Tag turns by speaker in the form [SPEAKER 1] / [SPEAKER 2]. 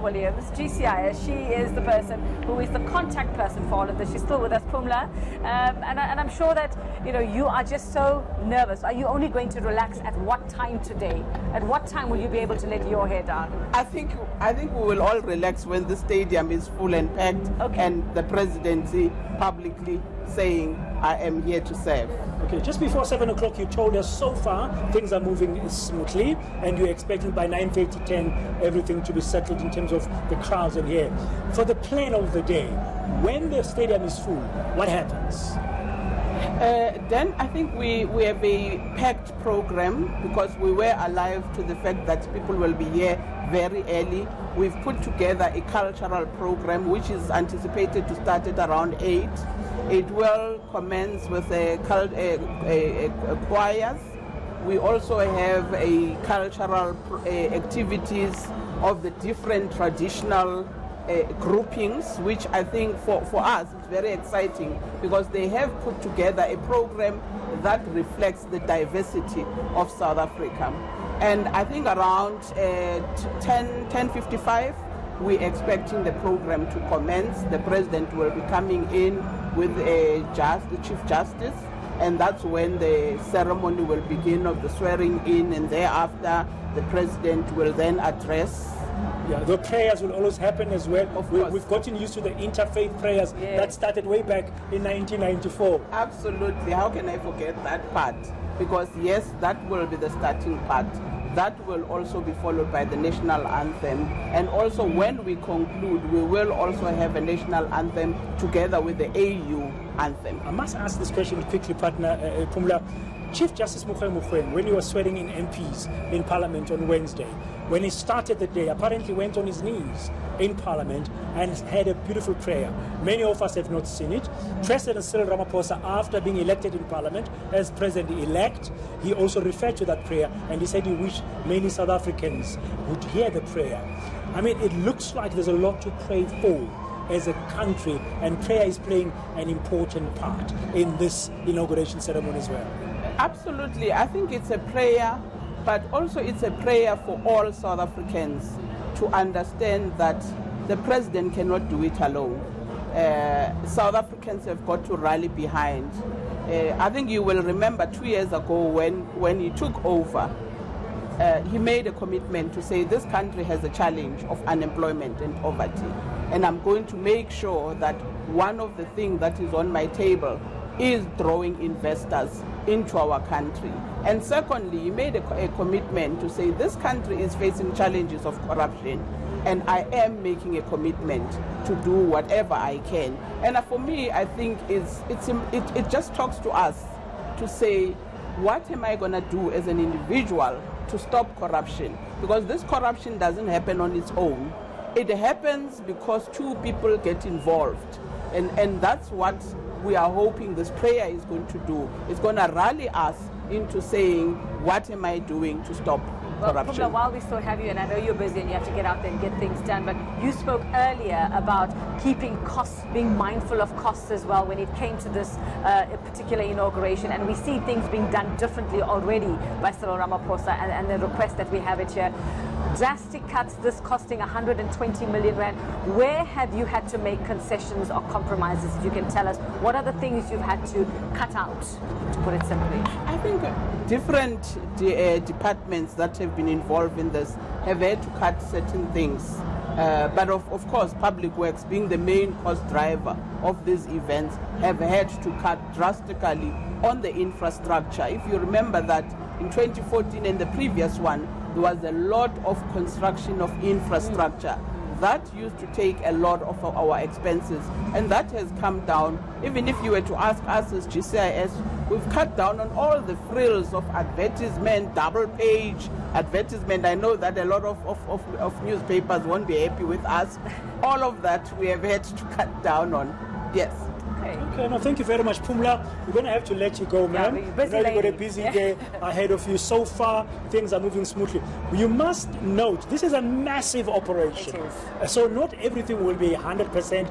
[SPEAKER 1] Williams, GCIS, she is the person who is the contact person for all of this. She's still with us, Phumla, and I'm sure that you are just so nervous. Are you only going to relax at what time today? At what time will you be able to let your hair down?
[SPEAKER 2] I think we will all relax when the stadium is full and packed,
[SPEAKER 1] okay,
[SPEAKER 2] and the presidency publicly saying, "I am here to serve."
[SPEAKER 3] Okay, just before 7 o'clock, you told us so far things are moving smoothly, and you're expecting by 9:30, 10 everything to be settled in terms of the crowds in here. For the plan of the day, when the stadium is full, what happens?
[SPEAKER 2] Then I think we have a packed program because we were alive to the fact that people will be here very early. We've put together a cultural program which is anticipated to start at around 8. It will commence with choirs. We also have a cultural activities of the different traditional groupings, which I think for us is very exciting because they have put together a program that reflects the diversity of South Africa. And I think around 10:55 we're expecting the program to commence. The president will be coming in with the Chief Justice, and that's when the ceremony will begin of the swearing in, and thereafter the president will then address.
[SPEAKER 3] Yeah, the prayers will always happen as well.
[SPEAKER 2] Of course.
[SPEAKER 3] We've gotten used to the interfaith prayers that started way back in 1994.
[SPEAKER 2] Absolutely. How can I forget that part? Because yes, that will be the starting part. That will also be followed by the national anthem. And also when we conclude, we will also have a national anthem together with the AU anthem.
[SPEAKER 3] I must ask this question quickly, partner Phumla. Chief Justice Mogoeng, when he was swearing in MPs in Parliament on Wednesday, when he started the day, apparently went on his knees in Parliament and had a beautiful prayer. Many of us have not seen it. President Cyril Ramaphosa, after being elected in Parliament as President-elect, he also referred to that prayer and he said he wished many South Africans would hear the prayer. I mean, it looks like there's a lot to pray for as a country, and prayer is playing an important part in this inauguration ceremony as well.
[SPEAKER 2] Absolutely. I think it's a prayer, but also it's a prayer for all South Africans to understand that the president cannot do it alone. South Africans have got to rally behind. I think you will remember 2 years ago when he took over, he made a commitment to say this country has a challenge of unemployment and poverty. And I'm going to make sure that one of the things that is on my table is drawing investors into our country. And secondly, he made a commitment to say this country is facing challenges of corruption, and I am making a commitment to do whatever I can. And for me, I think it just talks to us to say, what am I going to do as an individual to stop corruption? Because this corruption doesn't happen on its own. It happens because two people get involved. And that's what we are hoping this prayer is going to do. It's going to rally us into saying, what am I doing to stop corruption?
[SPEAKER 1] Phumla, while we still have you, and I know you're busy and you have to get out there and get things done, but you spoke earlier about keeping costs, being mindful of costs as well when it came to this particular inauguration, and we see things being done differently already by Cyril Ramaphosa, and the request that we have it here. Drastic cuts, this costing 120 million rand. Where have you had to make concessions or compromises? If you can tell us, what are the things you've had to cut out, to put it simply?
[SPEAKER 2] I think different departments that have been involved in this have had to cut certain things. But of course, Public Works, being the main cost driver of these events, have had to cut drastically on the infrastructure. If you remember that in 2014 and the previous one, there was a lot of construction of infrastructure. That used to take a lot of our expenses, and that has come down. Even if you were to ask us as GCIS, we've cut down on all the frills of advertisement, double-page advertisement. I know that a lot of newspapers won't be happy with us. All of that we have had to cut down on. Yes.
[SPEAKER 3] Okay, no, thank you very much, Phumla. We're going to have to let you go, ma'am.
[SPEAKER 1] Yeah,
[SPEAKER 3] you've got a busy day ahead of you. So far, things are moving smoothly. You must note, this is a massive operation.
[SPEAKER 1] It is.
[SPEAKER 3] So not everything will be 100%.